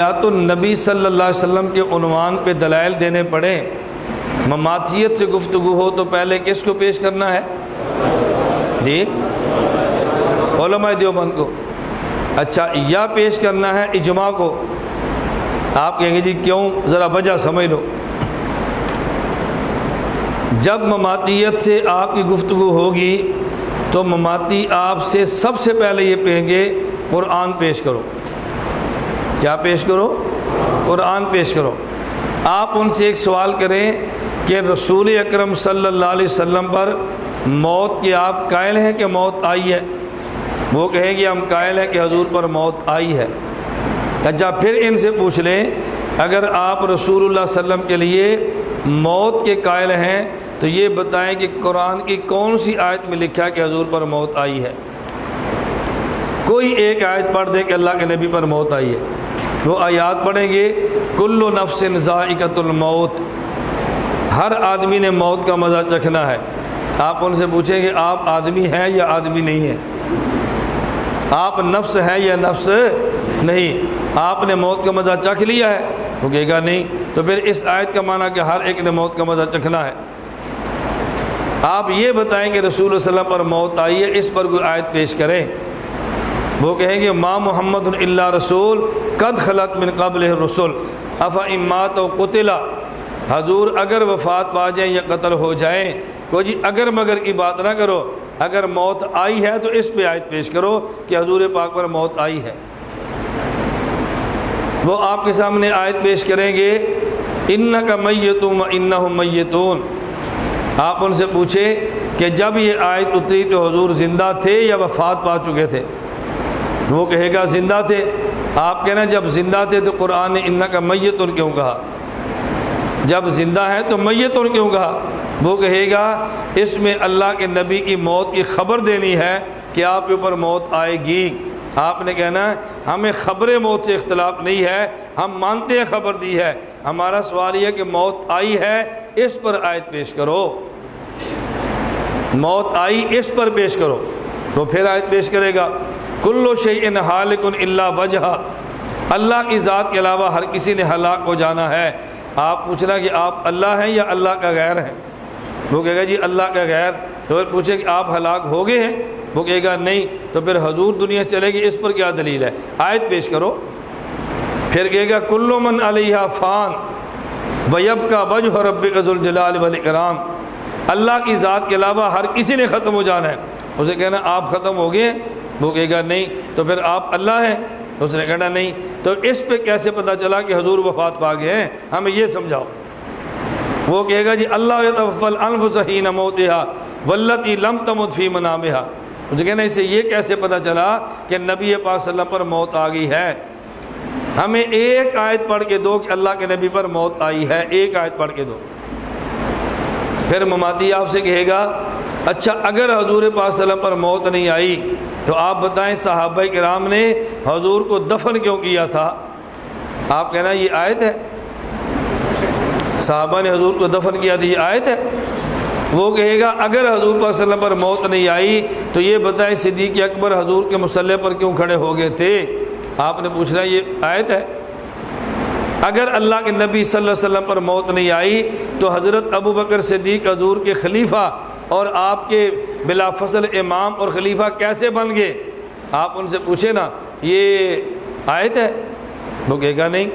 النبی صلی اللہ علیہ وسلم کے عنوان پہ دلائل دینے پڑے، مماتیت سے گفتگو ہو تو پہلے کس کو پیش کرنا ہے؟ جی علماء دیوبند کو۔ اچھا، یا پیش کرنا ہے اجماع کو۔ آپ کہیں گے جی کیوں؟ ذرا وجہ سمجھ لو۔ جب مماتیت سے آپ کی گفتگو ہوگی تو مماتی آپ سے سب سے پہلے یہ کہیں گے قرآن پیش کرو۔ کیا پیش کرو؟ قرآن پیش کرو۔ آپ ان سے ایک سوال کریں کہ رسول اکرم صلی اللہ علیہ وسلم پر موت کے آپ قائل ہیں کہ موت آئی ہے؟ وہ کہیں گے ہم قائل ہیں کہ حضور پر موت آئی ہے۔ اچھا، پھر ان سے پوچھ لیں اگر آپ رسول اللہ صلی اللہ علیہ وسلم کے لیے موت کے قائل ہیں تو یہ بتائیں کہ قرآن کی کون سی آیت میں لکھا ہے کہ حضور پر موت آئی ہے؟ کوئی ایک آیت پڑھ دیں کہ اللہ کے نبی پر موت آئی ہے۔ وہ آیات پڑھیں گے کل نفس ذائقۃ الموت، ہر آدمی نے موت کا مزہ چکھنا ہے۔ آپ ان سے پوچھیں کہ آپ آدمی ہیں یا آدمی نہیں ہیں؟ آپ نفس ہیں یا نفس نہیں؟ آپ نے موت کا مزہ چکھ لیا ہے؟ وہ کہے گا نہیں۔ تو پھر اس آیت کا معنی کہ ہر ایک نے موت کا مزہ چکھنا ہے۔ آپ یہ بتائیں کہ رسول اللہ صلی اللہ علیہ وسلم پر موت آئی ہے، اس پر کوئی آیت پیش کریں۔ وہ کہیں گے ما محمد الا رسول قد خلت من قبلہ الرسل افإن مات او قتل، حضور اگر وفات پا جائیں یا قتل ہو جائیں، کوئی جی اگر مگر کی بات نہ کرو، اگر موت آئی ہے تو اس پہ آیت پیش کرو کہ حضور پاک پر موت آئی ہے۔ وہ آپ کے سامنے آیت پیش کریں گے انک میت وانہم میتون۔ آپ ان سے پوچھیں کہ جب یہ آیت اتری تو حضور زندہ تھے یا وفات پا چکے تھے؟ وہ کہے گا زندہ تھے۔ آپ کہنا جب زندہ تھے تو قرآن نے انک میتون کیوں کہا؟ جب زندہ ہے تو میتون کیوں کہا؟ وہ کہے گا اس میں اللہ کے نبی کی موت کی خبر دینی ہے کہ آپ کے اوپر موت آئے گی۔ آپ نے کہنا ہمیں خبر موت سے اختلاف نہیں ہے، ہم مانتے ہیں خبر دی ہے، ہمارا سوال یہ ہے کہ موت آئی ہے اس پر آیت پیش کرو، موت آئی اس پر پیش کرو۔ تو پھر آیت پیش کرے گا کل شیء ہالک الا وجہہ، اللہ کی ذات کے علاوہ ہر کسی نے ہلاک ہو جانا ہے۔ آپ پوچھنا کہ آپ اللہ ہیں یا اللہ کا غیر ہیں؟ وہ کہے گا جی اللہ کا غیر۔ تو پھر پوچھے کہ آپ ہلاک ہو گئے ہیں؟ وہ کہے گا نہیں۔ تو پھر حضور دنیا چلے گی، اس پر کیا دلیل ہے؟ آیت پیش کرو۔ پھر کہے گا کل من علیہا فان ویبقی وجہ ربک ذو الجلال والاکرام، اللہ کی ذات کے علاوہ ہر کسی نے ختم ہو جانا ہے۔ اسے کہنا آپ ختم ہو گئے ہیں؟ وہ کہے گا نہیں۔ تو پھر آپ اللہ ہیں؟ اس نے کہنا نہیں۔ تو اس پہ کیسے پتہ چلا کہ حضور وفات پا گئے ہیں؟ ہمیں یہ سمجھاؤ۔ وہ کہے گا جی اللہ یتوفی الانفس حین موتہا واللتی لم تمت فی منامہا۔ مجھے کہنا اس سے یہ کیسے پتہ چلا کہ نبی پاک صلی اللہ علیہ وسلم پر موت آ گئی ہے؟ ہمیں ایک آیت پڑھ کے دو کہ اللہ کے نبی پر موت آئی ہے، ایک آیت پڑھ کے دو۔ پھر مماتی آپ سے کہے گا اچھا اگر حضور پاک صلی اللہ علیہ وسلم پر موت نہیں آئی تو آپ بتائیں صحابہ کرام نے حضور کو دفن کیوں کیا تھا؟ آپ کہنا یہ آیت ہے، صحابہ نے حضور کو دفن کیا تھا، یہ آیت ہے۔ وہ کہے گا اگر حضور پاک صلی اللہ علیہ وسلم پر موت نہیں آئی تو یہ بتائیں صدیق اکبر حضور کے مصلی پر کیوں کھڑے ہو گئے تھے؟ آپ نے پوچھنا یہ آیت ہے۔ اگر اللہ کے نبی صلی اللہ علیہ وسلم پر موت نہیں آئی تو حضرت ابو بکر صدیق حضور کے خلیفہ اور آپ کے بلا فصل امام اور خلیفہ کیسے بن گئے؟ آپ ان سے پوچھیں نا یہ آیت ہے؟ وہ کہے گا نہیں۔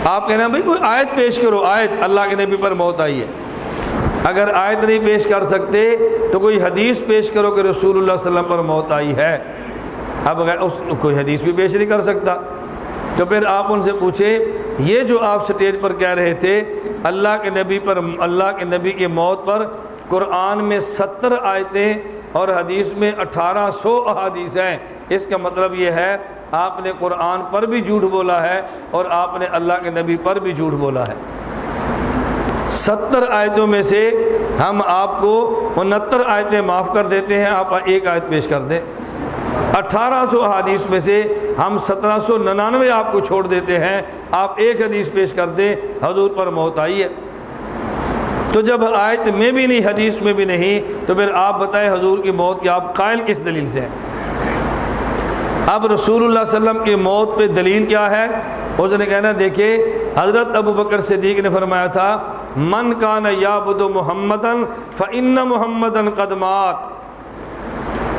آپ کہنا بھائی کوئی آیت پیش کرو، آیت اللہ کے نبی پر موت آئی ہے۔ اگر آیت نہیں پیش کر سکتے تو کوئی حدیث پیش کرو کہ رسول اللہ صلی اللہ علیہ وسلم پر موت آئی ہے۔ اب اگر کوئی حدیث بھی پیش نہیں کر سکتا تو پھر آپ ان سے پوچھیں یہ جو آپ سٹیج پر کہہ رہے تھے اللہ کے نبی پر، اللہ کے نبی کی موت پر قرآن میں 70 آیتیں اور حدیث میں 1800 احادیث ہیں، اس کا مطلب یہ ہے آپ نے قرآن پر بھی جھوٹ بولا ہے اور آپ نے اللہ کے نبی پر بھی جھوٹ بولا ہے۔ 70 آیتوں میں سے ہم آپ کو 69 آیتیں معاف کر دیتے ہیں، آپ ایک آیت پیش کر دیں۔ 1800 احادیث میں سے ہم 1799 آپ کو چھوڑ دیتے ہیں، آپ ایک حدیث پیش کر دیں حضور پر موت آئی ہے۔ تو جب آیت میں بھی نہیں حدیث میں بھی نہیں تو پھر آپ بتائیں حضور کی موت کی آپ قائل کس دلیل سے ہیں؟ اب رسول اللہ صلی اللہ علیہ وسلم کی موت پہ دلیل کیا ہے اس نے کہنا دیکھے حضرت ابو بکر صدیق نے فرمایا تھا من کان یعبد محمدن فإن محمدن قد مات۔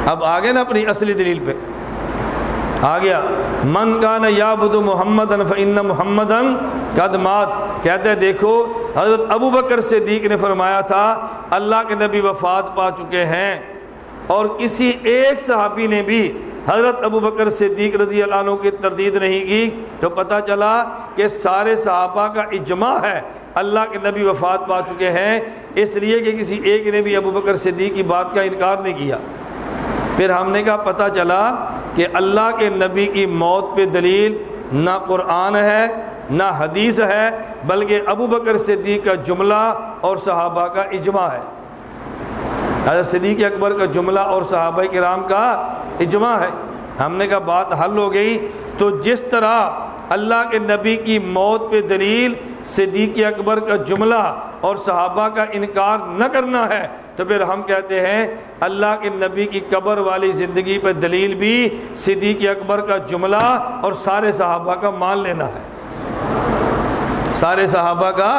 اب آگے نا اپنی اصلی دلیل پہ آ گیا، من کان یعبد محمدن فإن محمدن قد مات۔ کہتے ہیں دیکھو حضرت ابو بکر صدیق نے فرمایا تھا اللہ کے نبی وفات پا چکے ہیں، اور کسی ایک صحابی نے بھی حضرت ابو بکر صدیق رضی اللہ عنہ کی تردید نہیں کی، تو پتہ چلا کہ سارے صحابہ کا اجماع ہے اللہ کے نبی وفات پا چکے ہیں، اس لیے کہ کسی ایک نے بھی ابو بکر صدیق کی بات کا انکار نہیں کیا۔ پھر ہم نے کہا پتہ چلا کہ اللہ کے نبی کی موت پہ دلیل نہ قرآن ہے نہ حدیث ہے، بلکہ ابو بکر صدیق کا جملہ اور صحابہ کا اجماع ہے۔ حضرت صدیق اکبر کا جملہ اور صحابہ کرام کا اجماع ہے۔ ہم نے کہا بات حل ہو گئی۔ تو جس طرح اللہ کے نبی کی موت پہ دلیل صدیق اکبر کا جملہ اور صحابہ کا انکار نہ کرنا ہے، تو پھر ہم کہتے ہیں اللہ کے نبی کی قبر والی زندگی پہ دلیل بھی صدیق اکبر کا جملہ اور سارے صحابہ کا مان لینا ہے، سارے صحابہ کا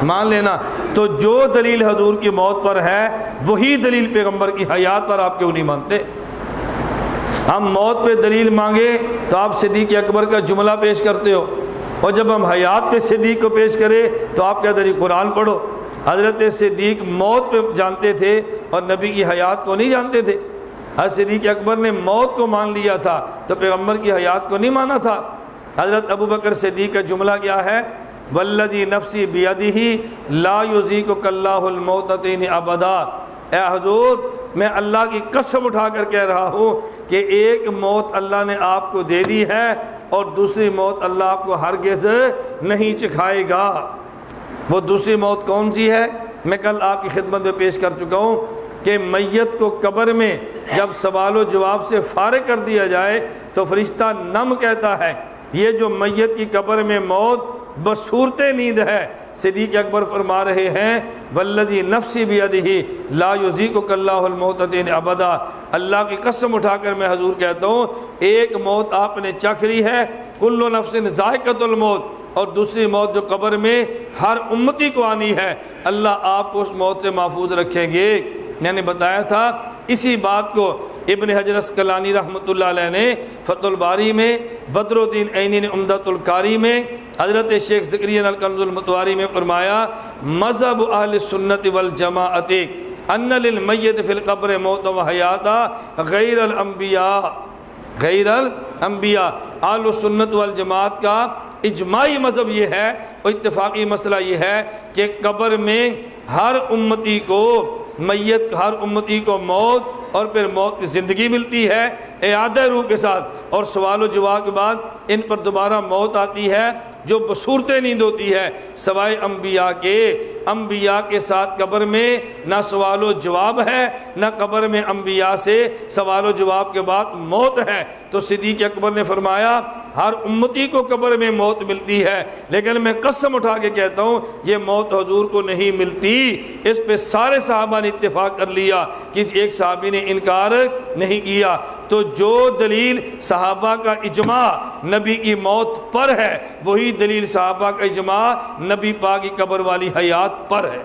مان لینا۔ تو جو دلیل حضور کی موت پر ہے وہی دلیل پیغمبر کی حیات پر آپ کیوں نہیں مانتے؟ ہم موت پہ دلیل مانگے تو آپ صدیق اکبر کا جملہ پیش کرتے ہو، اور جب ہم حیات پہ صدیق کو پیش کرے تو آپ کہتے ہیں قرآن پڑھو۔ حضرت صدیق موت پہ جانتے تھے اور نبی کی حیات کو نہیں جانتے تھے۔ حضرت صدیق اکبر نے موت کو مان لیا تھا تو پیغمبر کی حیات کو نہیں مانا تھا۔ حضرت ابو بکر صدیق کا جملہ کیا ہے؟ والذی نفسی بیدہ لا یذیقک اللہ الموتتین ابدا۔ اے حضور میں اللہ کی قسم اٹھا کر کہہ رہا ہوں کہ ایک موت اللہ نے آپ کو دے دی ہے اور دوسری موت اللہ آپ کو ہرگز نہیں چکھائے گا۔ وہ دوسری موت کون سی ہے؟ میں کل آپ کی خدمت میں پیش کر چکا ہوں کہ میت کو قبر میں جب سوال و جواب سے فارغ کر دیا جائے تو فرشتہ نم کہتا ہے یہ جو میت کی قبر میں موت بصورت نیند ہے۔ صدیق اکبر فرما رہے ہیں والذی نفسی بیدہ لا یذیقک اللہ الموتتین ابدا۔ اللہ کی قسم اٹھا کر میں حضور کہتا ہوں ایک موت آپ نے چکھ لی ہے، کل نفس ذائقۃ الموت، اور دوسری موت جو قبر میں ہر امتی کو آنی ہے، اللہ آپ کو اس موت سے محفوظ رکھیں گے۔ میں نے بتایا تھا اسی بات کو ابن حجر اسقلانی رحمۃ اللہ علیہ نے فتح الباری میں، بدر الدین عینی نے عمدۃ القاری میں، حضرت شیخ زکریا الکنز المتواری میں فرمایا مذہب اہل سنت والجماعت ان للمیت فی القبر موت و حیاتا غیر الانبیاء، غیر الانبیاء۔ اہل سنت والجماعت کا اجماعی مذہب یہ ہے اور اتفاقی مسئلہ یہ ہے کہ قبر میں ہر امتی کو میت، ہر امتی کو موت اور پھر موت کی زندگی ملتی ہے اعادہ روح کے ساتھ، اور سوال و جواب کے بعد ان پر دوبارہ موت آتی ہے جو بصورت نیند ہوتی ہے، سوائے انبیاء کے ساتھ قبر میں نہ سوال و جواب ہے، نہ قبر میں انبیاء سے سوال و جواب کے بعد موت ہے۔ تو صدیق اکبر نے فرمایا ہر امتی کو قبر میں موت ملتی ہے، لیکن میں قسم اٹھا کے کہتا ہوں یہ موت حضور کو نہیں ملتی۔ اس پہ سارے صحابہ نے اتفاق کر لیا، کسی ایک صحابی نے انکار نہیں کیا۔ تو جو دلیل صحابہ کا اجماع نبی کی موت پر ہے وہی دلیل صحابہ کا اجماع نبی پاک کی قبر والی حیات پر ہے۔